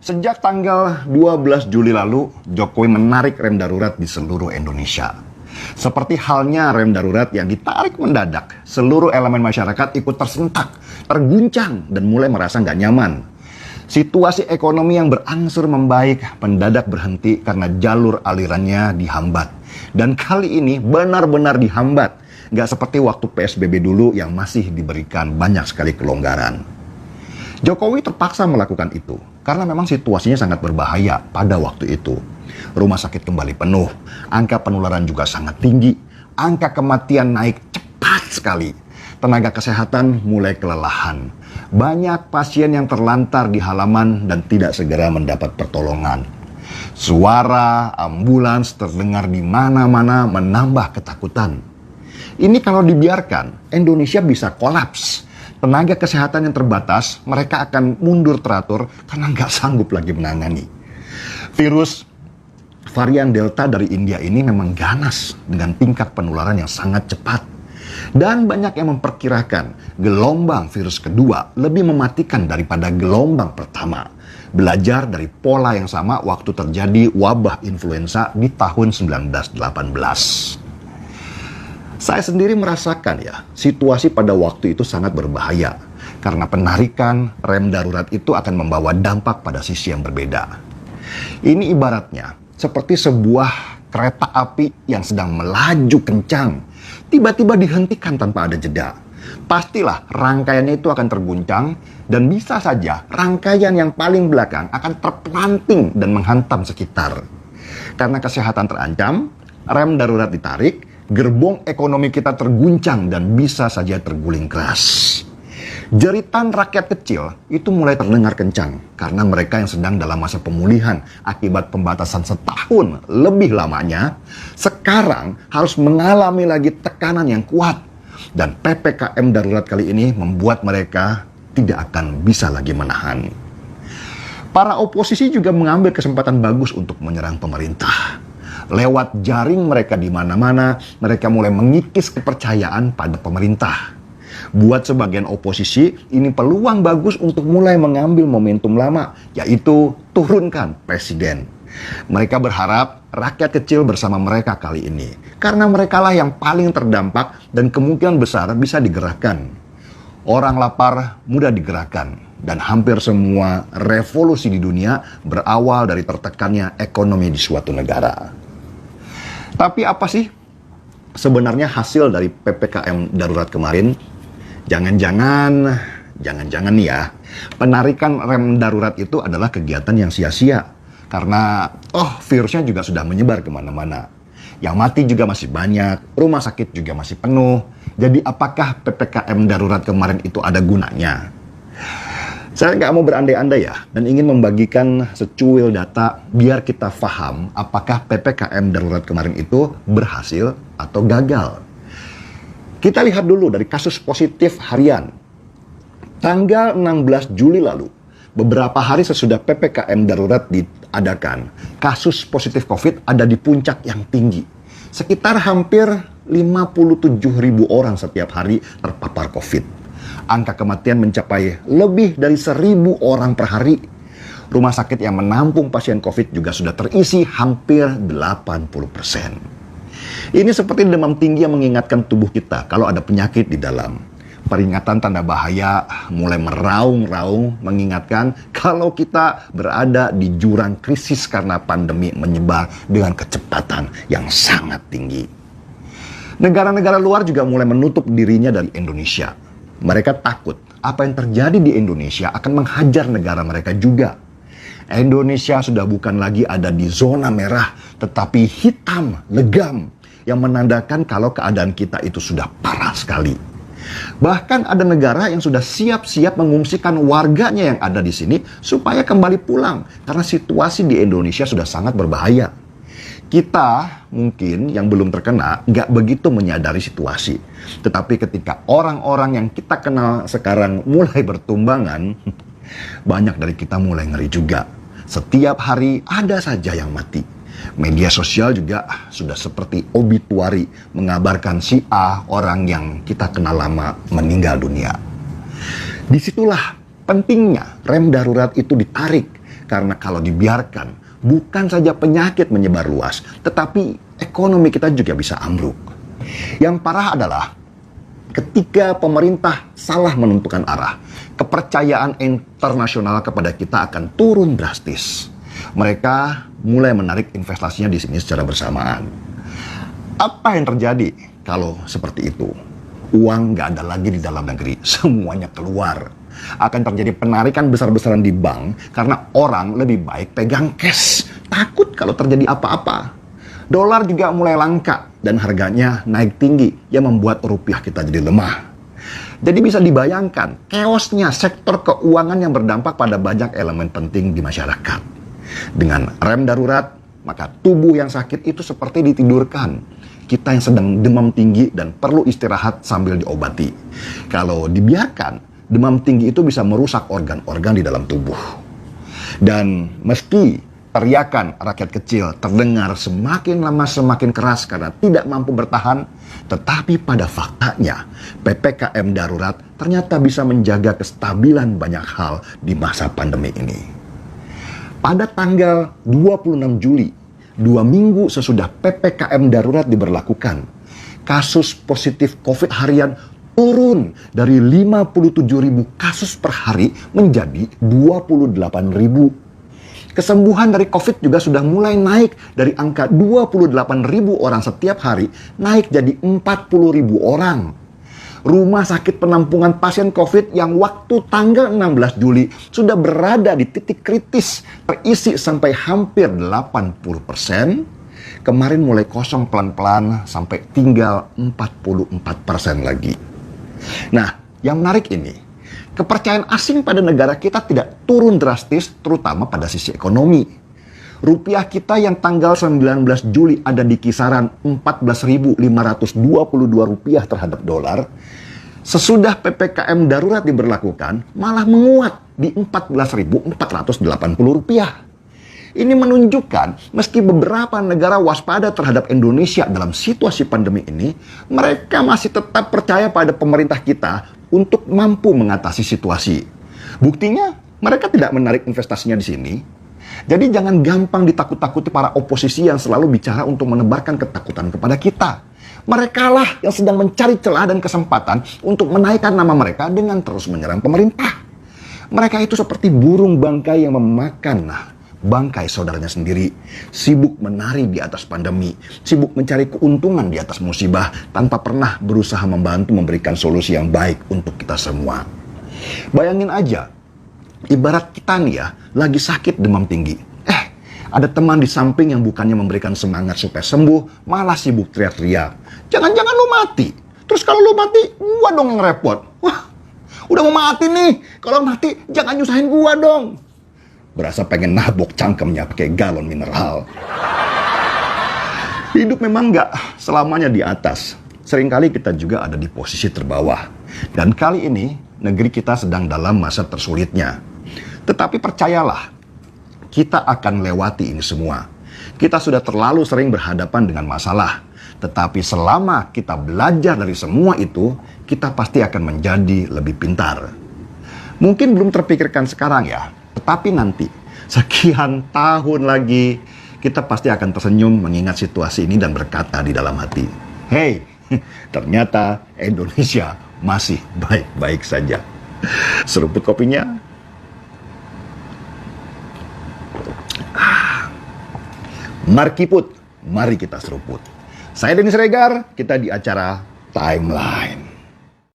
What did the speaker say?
Sejak tanggal 12 Juli lalu, Jokowi menarik rem darurat di seluruh Indonesia. Seperti halnya rem darurat yang ditarik mendadak, seluruh elemen masyarakat ikut tersentak, terguncang, dan mulai merasa nggak nyaman. Situasi ekonomi yang berangsur membaik mendadak berhenti karena jalur alirannya dihambat. Dan kali ini benar-benar dihambat. Nggak seperti waktu PSBB dulu yang masih diberikan banyak sekali kelonggaran. Jokowi terpaksa melakukan itu karena memang situasinya sangat berbahaya pada waktu itu. Rumah sakit kembali penuh, angka penularan juga sangat tinggi, angka kematian naik cepat sekali. Tenaga kesehatan mulai kelelahan. Banyak pasien yang terlantar di halaman dan tidak segera mendapat pertolongan. Suara ambulans terdengar di mana-mana menambah ketakutan. Ini kalau dibiarkan, Indonesia bisa kolaps. Tenaga kesehatan yang terbatas, mereka akan mundur teratur karena nggak sanggup lagi menangani. Virus varian Delta dari India ini memang ganas dengan tingkat penularan yang sangat cepat. Dan banyak yang memperkirakan gelombang virus kedua lebih mematikan daripada gelombang pertama. Belajar dari pola yang sama waktu terjadi wabah influenza di tahun 1918. Saya sendiri merasakan ya, situasi pada waktu itu sangat berbahaya. Karena penarikan rem darurat itu akan membawa dampak pada sisi yang berbeda. Ini ibaratnya seperti sebuah kereta api yang sedang melaju kencang. Tiba-tiba dihentikan tanpa ada jeda. Pastilah rangkaiannya itu akan terguncang dan bisa saja rangkaian yang paling belakang akan terpelanting dan menghantam sekitar. Karena kesehatan terancam, rem darurat ditarik, gerbong ekonomi kita terguncang dan bisa saja terguling keras. Jeritan rakyat kecil itu mulai terdengar kencang karena mereka yang sedang dalam masa pemulihan akibat pembatasan setahun lebih lamanya sekarang harus mengalami lagi tekanan yang kuat, dan PPKM darurat kali ini membuat mereka tidak akan bisa lagi menahan. Para oposisi juga mengambil kesempatan bagus untuk menyerang pemerintah. Lewat jaring mereka di mana-mana, mereka mulai mengikis kepercayaan pada pemerintah. Buat sebagian oposisi, ini peluang bagus untuk mulai mengambil momentum lama, yaitu turunkan presiden. Mereka berharap rakyat kecil bersama mereka kali ini, karena merekalah yang paling terdampak dan kemungkinan besar bisa digerakkan. Orang lapar mudah digerakkan, dan hampir semua revolusi di dunia berawal dari tertekannya ekonomi di suatu negara. Tapi apa sih sebenarnya hasil dari PPKM darurat kemarin? Jangan-jangan nih ya, penarikan rem darurat itu adalah kegiatan yang sia-sia. Karena virusnya juga sudah menyebar kemana-mana. Yang mati juga masih banyak, rumah sakit juga masih penuh. Jadi apakah PPKM darurat kemarin itu ada gunanya? Saya nggak mau berandai-andai ya, dan ingin membagikan secuil data biar kita paham apakah PPKM darurat kemarin itu berhasil atau gagal. Kita lihat dulu dari kasus positif harian. Tanggal 16 Juli lalu, beberapa hari sesudah PPKM darurat diadakan, kasus positif COVID ada di puncak yang tinggi. Sekitar hampir 57.000 orang setiap hari terpapar COVID. Angka kematian mencapai lebih dari 1.000 orang per hari. Rumah sakit yang menampung pasien COVID juga sudah terisi hampir 80%. Ini seperti demam tinggi yang mengingatkan tubuh kita kalau ada penyakit di dalam. Peringatan tanda bahaya mulai meraung-raung mengingatkan kalau kita berada di jurang krisis karena pandemi menyebar dengan kecepatan yang sangat tinggi. Negara-negara luar juga mulai menutup dirinya dari Indonesia. Mereka takut apa yang terjadi di Indonesia akan menghajar negara mereka juga. Indonesia sudah bukan lagi ada di zona merah, tetapi hitam, legam, yang menandakan kalau keadaan kita itu sudah parah sekali. Bahkan ada negara yang sudah siap-siap mengungsikan warganya yang ada di sini supaya kembali pulang, karena situasi di Indonesia sudah sangat berbahaya. Kita mungkin yang belum terkena nggak begitu menyadari situasi. Tetapi ketika orang-orang yang kita kenal sekarang mulai bertumbangan, banyak dari kita mulai ngeri juga. Setiap hari ada saja yang mati. Media sosial juga sudah seperti obituari mengabarkan si A, orang yang kita kenal lama, meninggal dunia. Disitulah pentingnya rem darurat itu ditarik. Karena kalau dibiarkan, bukan saja penyakit menyebar luas, tetapi ekonomi kita juga bisa ambruk. Yang parah adalah ketika pemerintah salah menentukan arah, kepercayaan internasional kepada kita akan turun drastis. Mereka mulai menarik investasinya di sini secara bersamaan. Apa yang terjadi kalau seperti itu? Uang nggak ada lagi di dalam negeri, semuanya keluar. Akan terjadi penarikan besar-besaran di bank karena orang lebih baik pegang cash. Takut kalau terjadi apa-apa. Dolar juga mulai langka dan harganya naik tinggi yang membuat rupiah kita jadi lemah. Jadi bisa dibayangkan chaosnya sektor keuangan yang berdampak pada banyak elemen penting di masyarakat. Dengan rem darurat, maka tubuh yang sakit itu seperti ditidurkan. Kita yang sedang demam tinggi dan perlu istirahat sambil diobati. Kalau dibiarkan, demam tinggi itu bisa merusak organ-organ di dalam tubuh. Dan meski teriakan rakyat kecil terdengar semakin lama semakin keras karena tidak mampu bertahan, tetapi pada faktanya PPKM darurat ternyata bisa menjaga kestabilan banyak hal di masa pandemi ini. Pada tanggal 26 Juli, 2 minggu sesudah PPKM darurat diberlakukan, kasus positif COVID harian turun dari 57.000 kasus per hari menjadi 28.000. Kesembuhan dari COVID juga sudah mulai naik dari angka 28.000 orang setiap hari naik jadi 40.000 orang. Rumah sakit penampungan pasien COVID yang waktu tanggal 16 Juli sudah berada di titik kritis terisi sampai hampir 80%. Kemarin mulai kosong pelan-pelan sampai tinggal 44% lagi. Nah, yang menarik ini, kepercayaan asing pada negara kita tidak turun drastis, terutama pada sisi ekonomi. Rupiah kita yang tanggal 19 Juli ada di kisaran 14.522 rupiah terhadap dolar, sesudah PPKM darurat diberlakukan, malah menguat di 14.480 rupiah. Ini menunjukkan meski beberapa negara waspada terhadap Indonesia dalam situasi pandemi ini, mereka masih tetap percaya pada pemerintah kita untuk mampu mengatasi situasi. Buktinya, mereka tidak menarik investasinya di sini. Jadi jangan gampang ditakut-takuti para oposisi yang selalu bicara untuk menebarkan ketakutan kepada kita. Merekalah yang sedang mencari celah dan kesempatan untuk menaikkan nama mereka dengan terus menyerang pemerintah. Mereka itu seperti burung bangkai yang memakan bangkai saudaranya sendiri, sibuk menari di atas pandemi, sibuk mencari keuntungan di atas musibah, tanpa pernah berusaha membantu memberikan solusi yang baik untuk kita semua. Bayangin aja, ibarat kita nih ya, lagi sakit demam tinggi. Ada teman di samping yang bukannya memberikan semangat supaya sembuh, malah sibuk teriak-teriak. Jangan-jangan lu mati. Terus kalau lu mati, gua dong yang repot. Wah, udah mau mati nih. Kalau mati, jangan nyusahin gua dong. Berasa pengen nabok cangkemnya pakai galon mineral. Hidup memang nggak selamanya di atas. Seringkali kita juga ada di posisi terbawah. Dan kali ini, negeri kita sedang dalam masa tersulitnya. Tetapi percayalah, kita akan lewati ini semua. Kita sudah terlalu sering berhadapan dengan masalah. Tetapi selama kita belajar dari semua itu, kita pasti akan menjadi lebih pintar. Mungkin belum terpikirkan sekarang ya, tetapi nanti, sekian tahun lagi, kita pasti akan tersenyum mengingat situasi ini dan berkata di dalam hati, "Hey, ternyata Indonesia masih baik-baik saja." Seruput kopinya. Markiput, mari kita seruput. Saya Denny Siregar, kita di acara Timeline.